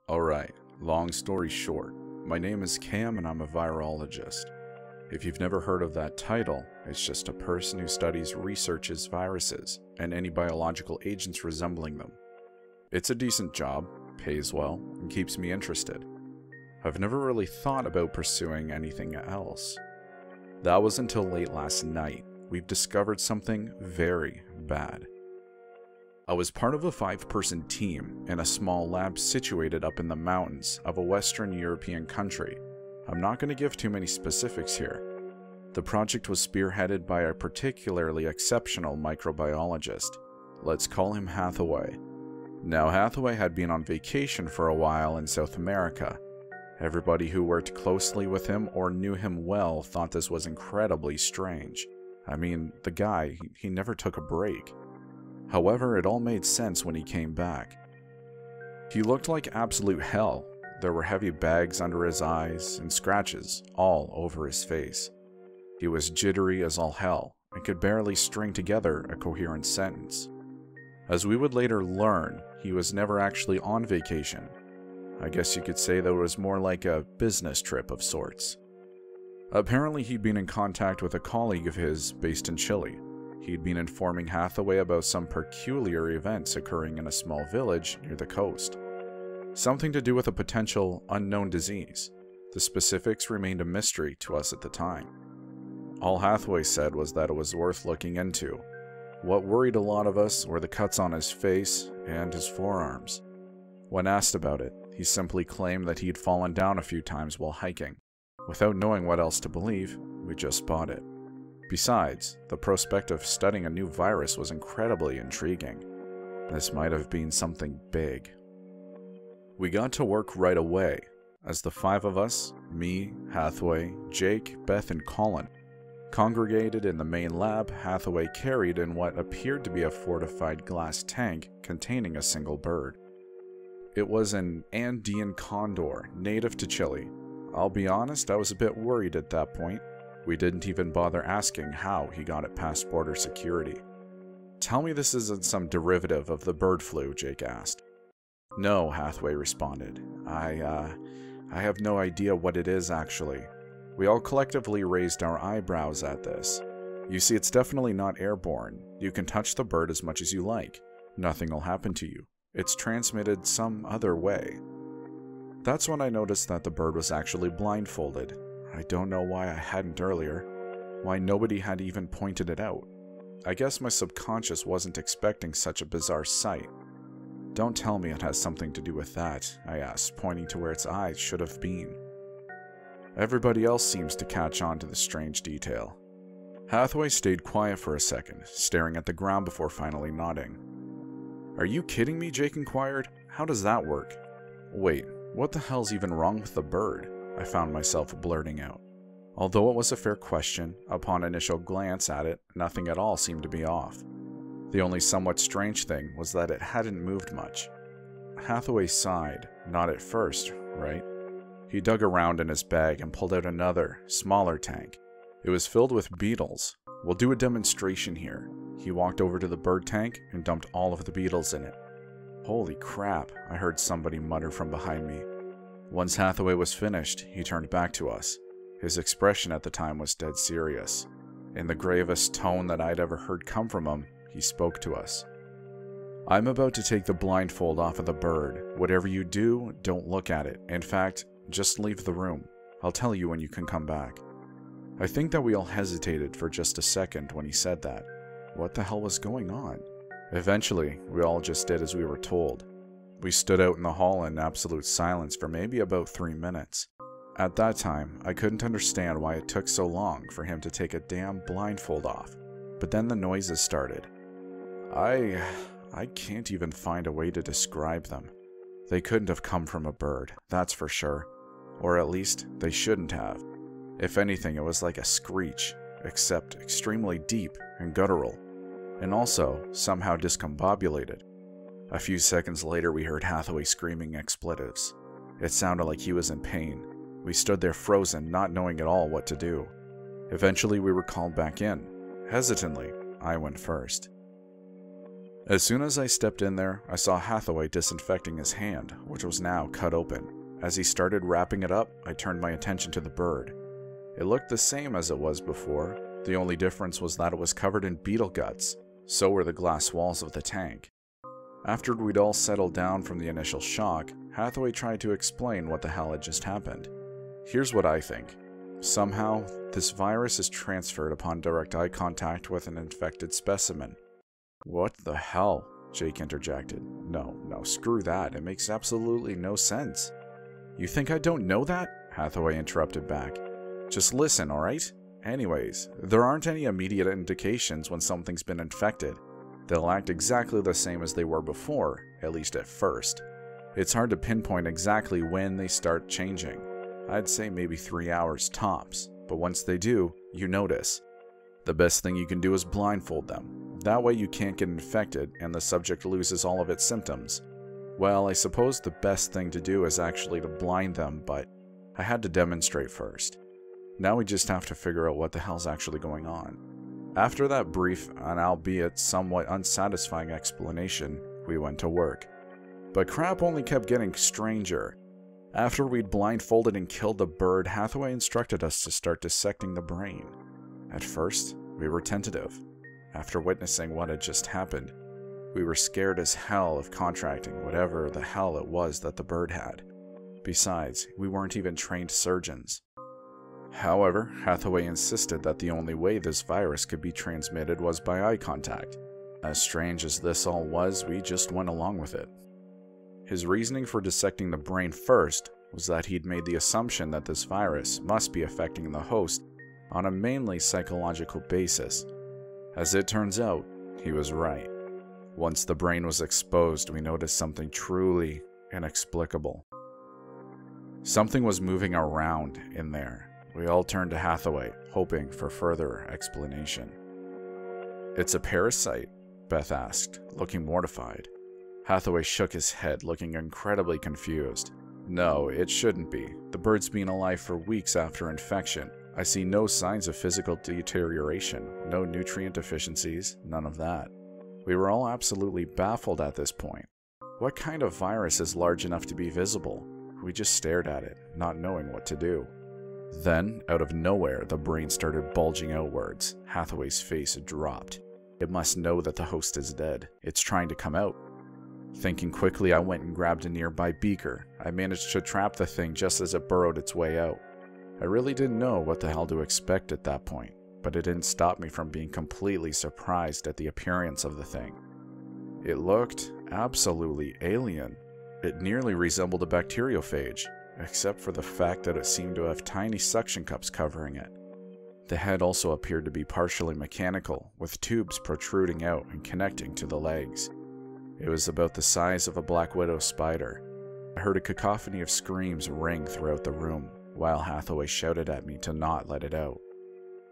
Alright, long story short, my name is Cam and I'm a virologist. If you've never heard of that title, it's just a person who studies, researches viruses, and any biological agents resembling them. It's a decent job, pays well, and keeps me interested. I've never really thought about pursuing anything else. That was until late last night. We've discovered something very bad. I was part of a 5-person team in a small lab situated up in the mountains of a Western European country. I'm not going to give too many specifics here. The project was spearheaded by a particularly exceptional microbiologist. Let's call him Hathaway. Now, Hathaway had been on vacation for a while in South America. Everybody who worked closely with him or knew him well thought this was incredibly strange. I mean, the guy, he never took a break. However, it all made sense when he came back. He looked like absolute hell. There were heavy bags under his eyes and scratches all over his face. He was jittery as all hell and could barely string together a coherent sentence. As we would later learn, he was never actually on vacation. I guess you could say that it was more like a business trip of sorts. Apparently, he'd been in contact with a colleague of his based in Chile. He'd been informing Hathaway about some peculiar events occurring in a small village near the coast. Something to do with a potential unknown disease. The specifics remained a mystery to us at the time. All Hathaway said was that it was worth looking into. What worried a lot of us were the cuts on his face and his forearms. When asked about it, he simply claimed that he'd fallen down a few times while hiking. Without knowing what else to believe, we just bought it. Besides, the prospect of studying a new virus was incredibly intriguing. This might have been something big. We got to work right away, as the 5 of us, me, Hathaway, Jake, Beth, and Colin, congregated in the main lab Hathaway carried in what appeared to be a fortified glass tank containing a single bird. It was an Andean condor, native to Chile. I'll be honest, I was a bit worried at that point. We didn't even bother asking how he got it past border security. "Tell me this isn't some derivative of the bird flu," Jake asked. "No," Hathaway responded. I have no idea what it is, actually." We all collectively raised our eyebrows at this. "You see, it's definitely not airborne. You can touch the bird as much as you like. Nothing will happen to you. It's transmitted some other way." That's when I noticed that the bird was actually blindfolded. I don't know why I hadn't earlier, why nobody had even pointed it out. I guess my subconscious wasn't expecting such a bizarre sight. "Don't tell me it has something to do with that," I asked, pointing to where its eyes should have been. Everybody else seems to catch on to the strange detail. Hathaway stayed quiet for a second, staring at the ground before finally nodding. "Are you kidding me?" Jake inquired. "How does that work?" "Wait, what the hell's even wrong with the bird?" I found myself blurting out. Although it was a fair question, upon initial glance at it, nothing at all seemed to be off. The only somewhat strange thing was that it hadn't moved much. Hathaway sighed. Not at first, right? He dug around in his bag and pulled out another, smaller tank. It was filled with beetles. "We'll do a demonstration here." He walked over to the bird tank and dumped all of the beetles in it. "Holy crap," I heard somebody mutter from behind me. Once Hathaway was finished, he turned back to us. His expression at the time was dead serious. In the gravest tone that I'd ever heard come from him, he spoke to us. "I'm about to take the blindfold off of the bird. Whatever you do, don't look at it. In fact, just leave the room. I'll tell you when you can come back." I think that we all hesitated for just a second when he said that. What the hell was going on? Eventually, we all just did as we were told. We stood out in the hall in absolute silence for maybe about 3 minutes. At that time, I couldn't understand why it took so long for him to take a damn blindfold off. But then the noises started. I can't even find a way to describe them. They couldn't have come from a bird, that's for sure. Or at least, they shouldn't have. If anything, it was like a screech, except extremely deep and guttural. And also, somehow discombobulated. A few seconds later, we heard Hathaway screaming expletives. It sounded like he was in pain. We stood there frozen, not knowing at all what to do. Eventually, we were called back in. Hesitantly, I went first. As soon as I stepped in there, I saw Hathaway disinfecting his hand, which was now cut open. As he started wrapping it up, I turned my attention to the bird. It looked the same as it was before. The only difference was that it was covered in beetle guts. So were the glass walls of the tank. After we'd all settled down from the initial shock, Hathaway tried to explain what the hell had just happened. Here's what I think. Somehow, this virus is transferred upon direct eye contact with an infected specimen. What the hell? Jake interjected. No, screw that. It makes absolutely no sense. You think I don't know that? Hathaway interrupted back. Just listen, alright? Anyways, there aren't any immediate indications when something's been infected. They'll act exactly the same as they were before, at least at first. It's hard to pinpoint exactly when they start changing. I'd say maybe 3 hours tops, but once they do, you notice. The best thing you can do is blindfold them. That way you can't get infected and the subject loses all of its symptoms. Well, I suppose the best thing to do is actually to blind them, but I had to demonstrate first. Now we just have to figure out what the hell's actually going on. After that brief and albeit somewhat unsatisfying explanation, we went to work. But crap only kept getting stranger. After we'd blindfolded and killed the bird, Hathaway instructed us to start dissecting the brain. At first, we were tentative. After witnessing what had just happened, we were scared as hell of contracting whatever the hell it was that the bird had. Besides, we weren't even trained surgeons. However, Hathaway insisted that the only way this virus could be transmitted was by eye contact. As strange as this all was, we just went along with it. His reasoning for dissecting the brain first was that he'd made the assumption that this virus must be affecting the host on a mainly psychological basis. As it turns out, he was right. Once the brain was exposed, we noticed something truly inexplicable. Something was moving around in there. We all turned to Hathaway, hoping for further explanation. "It's a parasite?" Beth asked, looking mortified. Hathaway shook his head, looking incredibly confused. "No, it shouldn't be. The bird's been alive for weeks after infection. I see no signs of physical deterioration, no nutrient deficiencies, none of that." We were all absolutely baffled at this point. What kind of virus is large enough to be visible? We just stared at it, not knowing what to do. Then, out of nowhere, the brain started bulging outwards. Hathaway's face dropped. It must know that the host is dead. It's trying to come out. Thinking quickly, I went and grabbed a nearby beaker. I managed to trap the thing just as it burrowed its way out. I really didn't know what the hell to expect at that point, but it didn't stop me from being completely surprised at the appearance of the thing. It looked absolutely alien. It nearly resembled a bacteriophage, except for the fact that it seemed to have tiny suction cups covering it. The head also appeared to be partially mechanical, with tubes protruding out and connecting to the legs. It was about the size of a black widow spider. I heard a cacophony of screams ring throughout the room, while Hathaway shouted at me to not let it out.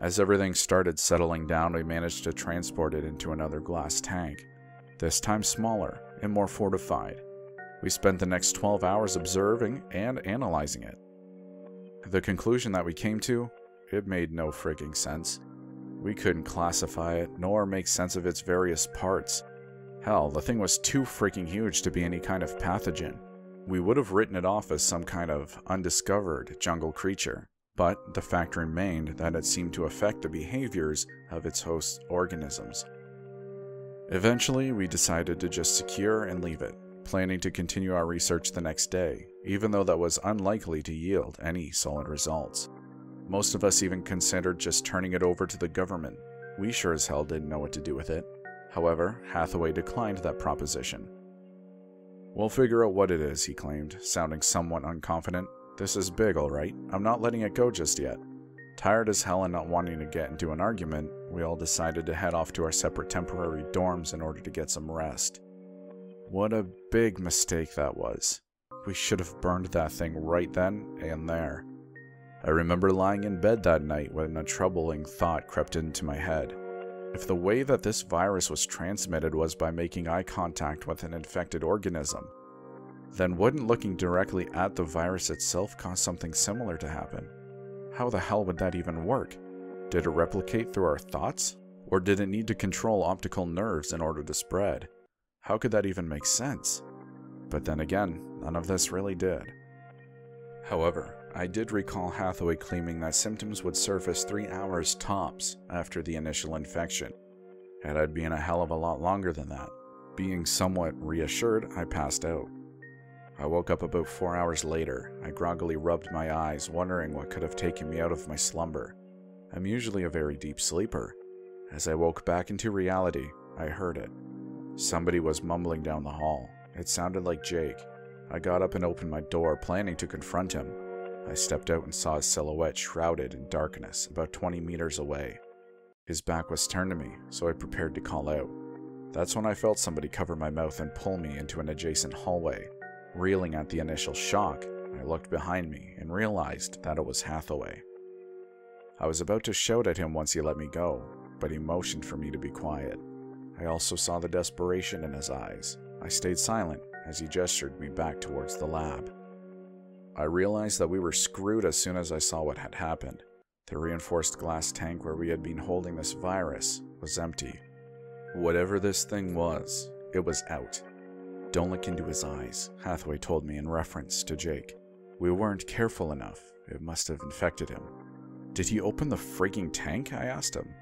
As everything started settling down, we managed to transport it into another glass tank, this time smaller and more fortified. We spent the next 12 hours observing and analyzing it. The conclusion that we came to, it made no frigging sense. We couldn't classify it, nor make sense of its various parts. Hell, the thing was too freaking huge to be any kind of pathogen. We would have written it off as some kind of undiscovered jungle creature, but the fact remained that it seemed to affect the behaviors of its host organisms. Eventually, we decided to just secure and leave it, planning to continue our research the next day, even though that was unlikely to yield any solid results. Most of us even considered just turning it over to the government. We sure as hell didn't know what to do with it. However, Hathaway declined that proposition. "We'll figure out what it is," he claimed, sounding somewhat unconfident. "This is big, alright. I'm not letting it go just yet." Tired as hell and not wanting to get into an argument, we all decided to head off to our separate temporary dorms in order to get some rest. What a big mistake that was. We should have burned that thing right then and there. I remember lying in bed that night when a troubling thought crept into my head. If the way that this virus was transmitted was by making eye contact with an infected organism, then wouldn't looking directly at the virus itself cause something similar to happen? How the hell would that even work? Did it replicate through our thoughts? Or did it need to control optical nerves in order to spread? How could that even make sense? But then again, none of this really did. However, I did recall Hathaway claiming that symptoms would surface 3 hours tops after the initial infection, and I'd be in a hell of a lot longer than that. Being somewhat reassured, I passed out. I woke up about 4 hours later. I groggily rubbed my eyes, wondering what could have taken me out of my slumber. I'm usually a very deep sleeper. As I woke back into reality, I heard it. Somebody was mumbling down the hall. It sounded like Jake. I got up and opened my door, planning to confront him. I stepped out and saw his silhouette shrouded in darkness about 20 meters away. His back was turned to me, so I prepared to call out. That's when I felt somebody cover my mouth and pull me into an adjacent hallway. Reeling at the initial shock, I looked behind me and realized that it was Hathaway. I was about to shout at him once he let me go, but he motioned for me to be quiet. I also saw the desperation in his eyes. I stayed silent as he gestured me back towards the lab. I realized that we were screwed as soon as I saw what had happened. The reinforced glass tank where we had been holding this virus was empty. Whatever this thing was, it was out. Don't look into his eyes, Hathaway told me in reference to Jake. We weren't careful enough. It must have infected him. Did he open the freaking tank? I asked him.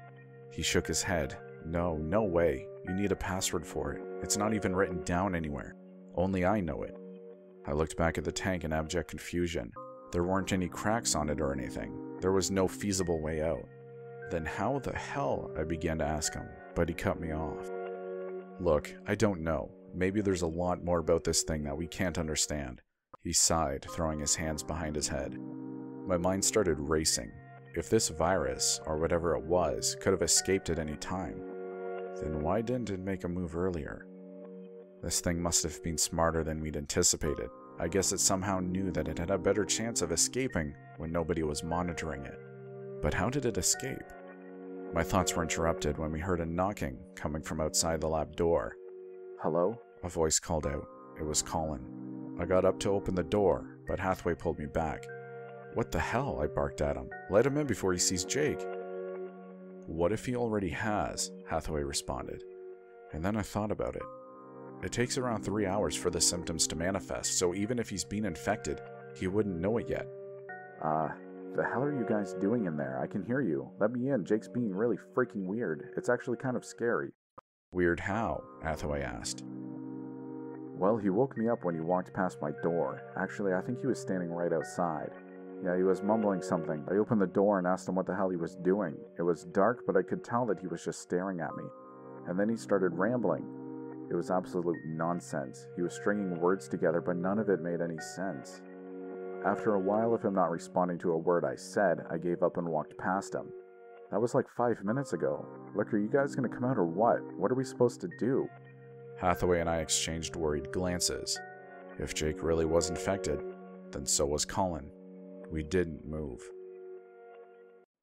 He shook his head. No way. You need a password for it. It's not even written down anywhere. Only I know it. I looked back at the tank in abject confusion. There weren't any cracks on it or anything. There was no feasible way out. Then how the hell? I began to ask him, but he cut me off. Look, I don't know. Maybe there's a lot more about this thing that we can't understand. He sighed, throwing his hands behind his head. My mind started racing. If this virus, or whatever it was, could have escaped at any time, then why didn't it make a move earlier? This thing must have been smarter than we'd anticipated. I guess it somehow knew that it had a better chance of escaping when nobody was monitoring it. But how did it escape? My thoughts were interrupted when we heard a knocking coming from outside the lab door. Hello? A voice called out. It was Colin. I got up to open the door, but Hathaway pulled me back. What the hell? I barked at him. Let him in before he sees Jake. What if he already has? Hathaway responded. And then I thought about it. It takes around 3 hours for the symptoms to manifest, so even if he's been infected, he wouldn't know it yet. The hell are you guys doing in there? I can hear you. Let me in. Jake's being really freaking weird. It's actually kind of scary. Weird how? Hathaway asked. Well, he woke me up when he walked past my door. Actually, I think he was standing right outside. Yeah, he was mumbling something. I opened the door and asked him what the hell he was doing. It was dark, but I could tell that he was just staring at me. And then he started rambling. It was absolute nonsense. He was stringing words together, but none of it made any sense. After a while of him not responding to a word I said, I gave up and walked past him. That was like 5 minutes ago. Look, are you guys gonna come out or what? What are we supposed to do? Hathaway and I exchanged worried glances. If Jake really was infected, then so was Colin. We didn't move.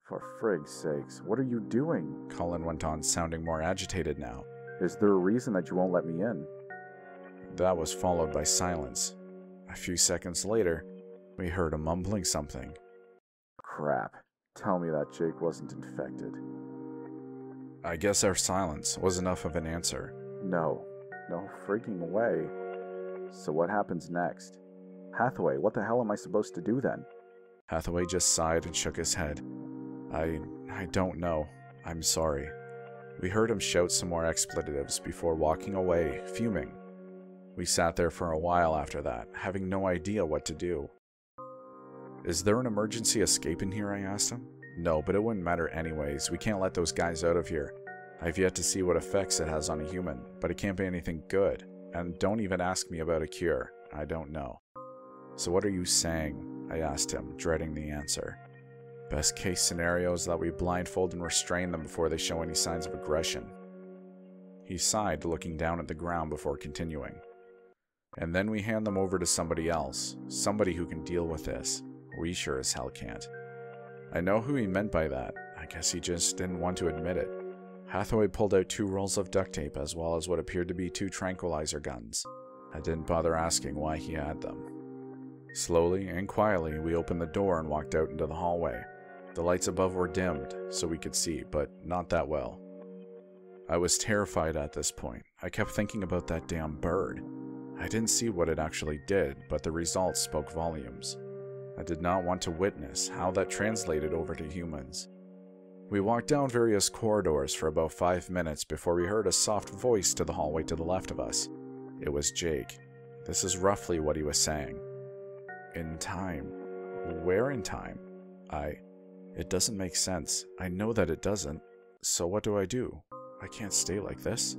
For frig's sakes, what are you doing? Colin went on, sounding more agitated now. Is there a reason that you won't let me in? That was followed by silence. A few seconds later, we heard him mumbling something. Crap. Tell me that Jake wasn't infected. I guess our silence was enough of an answer. No freaking way. So what happens next? Hathaway, what the hell am I supposed to do then? Hathaway just sighed and shook his head. I don't know. I'm sorry. We heard him shout some more expletives before walking away, fuming. We sat there for a while after that, having no idea what to do. Is there an emergency escape in here? I asked him. No, but it wouldn't matter anyways. We can't let those guys out of here. I've yet to see what effects it has on a human, but it can't be anything good. And don't even ask me about a cure. I don't know. So what are you saying? I asked him, dreading the answer. Best case scenario is that we blindfold and restrain them before they show any signs of aggression. He sighed, looking down at the ground before continuing. And then we hand them over to somebody else, somebody who can deal with this. We sure as hell can't. I know who he meant by that. I guess he just didn't want to admit it. Hathaway pulled out 2 rolls of duct tape as well as what appeared to be 2 tranquilizer guns. I didn't bother asking why he had them. Slowly and quietly, we opened the door and walked out into the hallway. The lights above were dimmed, so we could see, but not that well. I was terrified at this point. I kept thinking about that damn bird. I didn't see what it actually did, but the results spoke volumes. I did not want to witness how that translated over to humans. We walked down various corridors for about 5 minutes before we heard a soft voice to the hallway to the left of us. It was Jake. This is roughly what he was saying. In time. Where in time? It doesn't make sense. I know that it doesn't. So what do? I can't stay like this.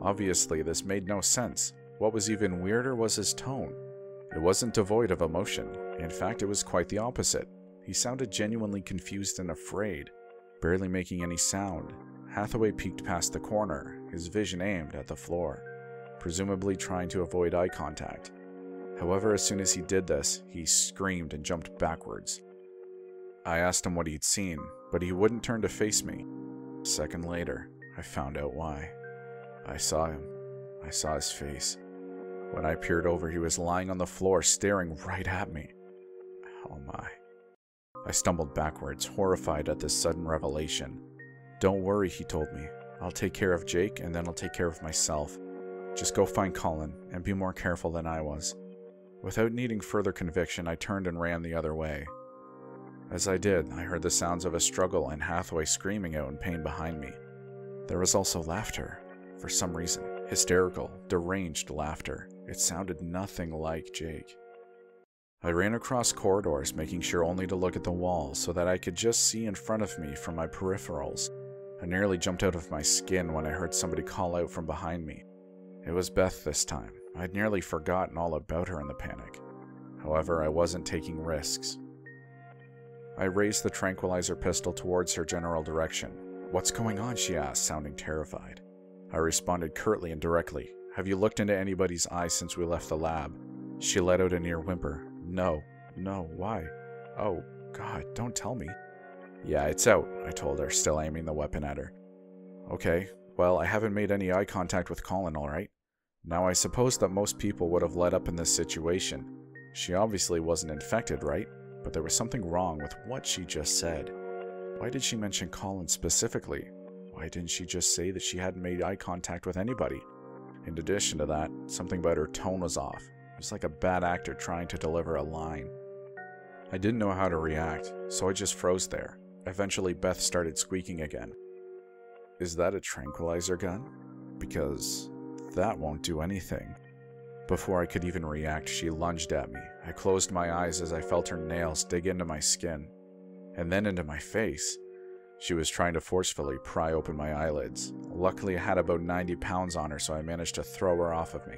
Obviously, this made no sense. What was even weirder was his tone. It wasn't devoid of emotion. In fact, it was quite the opposite. He sounded genuinely confused and afraid, barely making any sound. Hathaway peeked past the corner, his vision aimed at the floor, presumably trying to avoid eye contact. However, as soon as he did this, he screamed and jumped backwards. I asked him what he'd seen, but he wouldn't turn to face me. A second later, I found out why. I saw him. I saw his face. When I peered over, he was lying on the floor, staring right at me. Oh my. I stumbled backwards, horrified at this sudden revelation. Don't worry, he told me. I'll take care of Jake, and then I'll take care of myself. Just go find Colin, and be more careful than I was. Without needing further conviction, I turned and ran the other way. As I did, I heard the sounds of a struggle and Hathaway screaming out in pain behind me. There was also laughter, for some reason. Hysterical, deranged laughter. It sounded nothing like Jake. I ran across corridors, making sure only to look at the wall so that I could just see in front of me from my peripherals. I nearly jumped out of my skin when I heard somebody call out from behind me. It was Beth this time. I'd nearly forgotten all about her in the panic. However, I wasn't taking risks. I raised the tranquilizer pistol towards her general direction. What's going on? She asked, sounding terrified. I responded curtly and directly. Have you looked into anybody's eyes since we left the lab? She let out a near whimper. No, why? Oh, God, don't tell me. Yeah, it's out, I told her, still aiming the weapon at her. Okay, well, I haven't made any eye contact with Colin, alright? Now, I suppose that most people would have let up in this situation. She obviously wasn't infected, right? But there was something wrong with what she just said. Why did she mention Colin specifically? Why didn't she just say that she hadn't made eye contact with anybody? In addition to that, something about her tone was off. It was like a bad actor trying to deliver a line. I didn't know how to react, so I just froze there. Eventually, Beth started squeaking again. Is that a tranquilizer gun? Because that won't do anything. Before I could even react, she lunged at me. I closed my eyes as I felt her nails dig into my skin, and then into my face. She was trying to forcefully pry open my eyelids. Luckily, I had about 90 pounds on her, so I managed to throw her off of me.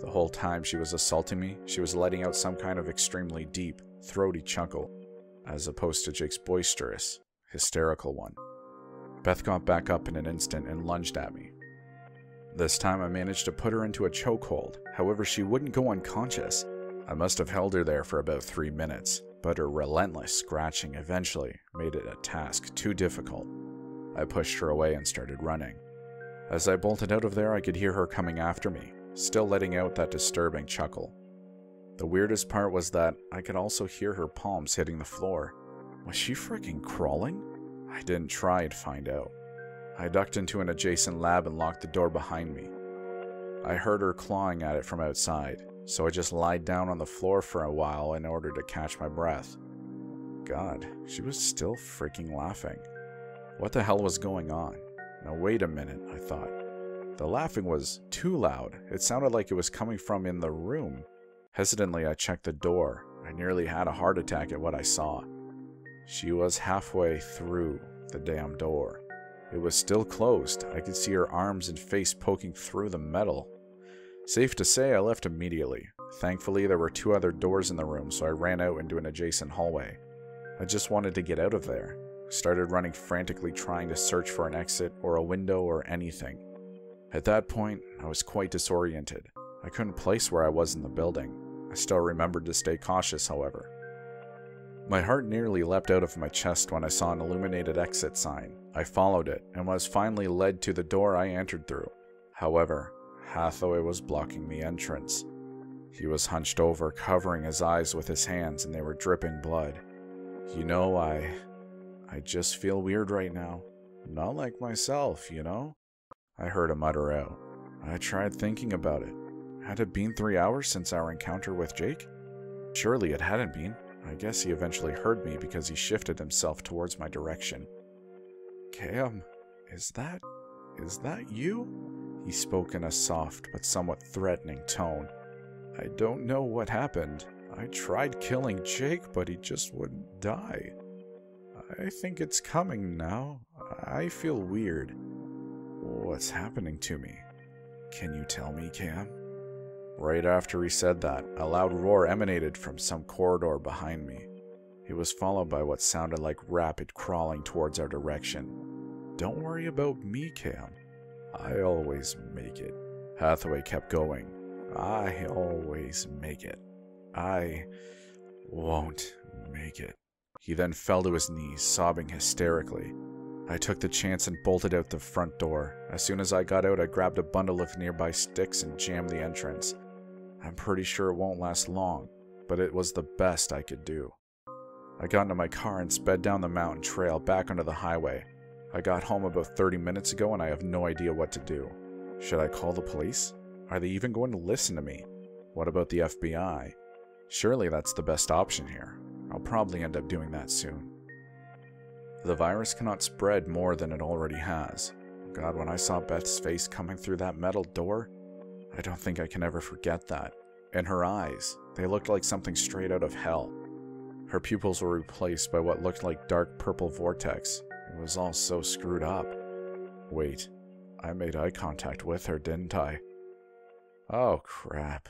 The whole time she was assaulting me, she was letting out some kind of extremely deep, throaty chuckle, as opposed to Jake's boisterous, hysterical one. Beth got back up in an instant and lunged at me. This time I managed to put her into a chokehold. However, she wouldn't go unconscious. I must have held her there for about 3 minutes, but her relentless scratching eventually made it a task too difficult. I pushed her away and started running. As I bolted out of there, I could hear her coming after me, still letting out that disturbing chuckle. The weirdest part was that I could also hear her palms hitting the floor. Was she freaking crawling? I didn't try to find out. I ducked into an adjacent lab and locked the door behind me. I heard her clawing at it from outside, so I just lied down on the floor for a while in order to catch my breath. God, she was still freaking laughing. What the hell was going on? Now wait a minute, I thought. The laughing was too loud. It sounded like it was coming from in the room. Hesitantly, I checked the door. I nearly had a heart attack at what I saw. She was halfway through the damn door. It was still closed. I could see her arms and face poking through the metal. Safe to say, I left immediately. Thankfully, there were 2 other doors in the room, so I ran out into an adjacent hallway. I just wanted to get out of there. I started running frantically, trying to search for an exit or a window or anything. At that point, I was quite disoriented. I couldn't place where I was in the building. I still remembered to stay cautious, however. My heart nearly leapt out of my chest when I saw an illuminated exit sign. I followed it, and was finally led to the door I entered through. However, Hathaway was blocking the entrance. He was hunched over, covering his eyes with his hands, and they were dripping blood. You know, I just feel weird right now. Not like myself, you know? I heard him mutter out. I tried thinking about it. Had it been 3 hours since our encounter with Jake? Surely it hadn't been. I guess he eventually heard me because he shifted himself towards my direction. Cam, is that you? He spoke in a soft but somewhat threatening tone. I don't know what happened. I tried killing Jake, but he just wouldn't die. I think it's coming now. I feel weird. What's happening to me? Can you tell me, Cam? Right after he said that, a loud roar emanated from some corridor behind me. It was followed by what sounded like rapid crawling towards our direction. Don't worry about me, Cam. I always make it. Hathaway kept going. I always make it. I won't make it. He then fell to his knees, sobbing hysterically. I took the chance and bolted out the front door. As soon as I got out, I grabbed a bundle of nearby sticks and jammed the entrance. I'm pretty sure it won't last long, but it was the best I could do. I got into my car and sped down the mountain trail back onto the highway. I got home about 30 minutes ago and I have no idea what to do. Should I call the police? Are they even going to listen to me? What about the FBI? Surely that's the best option here. I'll probably end up doing that soon. The virus cannot spread more than it already has. God, when I saw Beth's face coming through that metal door, I don't think I can ever forget that. And her eyes, they looked like something straight out of hell. Her pupils were replaced by what looked like dark purple vortex. It was all so screwed up. Wait, I made eye contact with her, didn't I? Oh crap.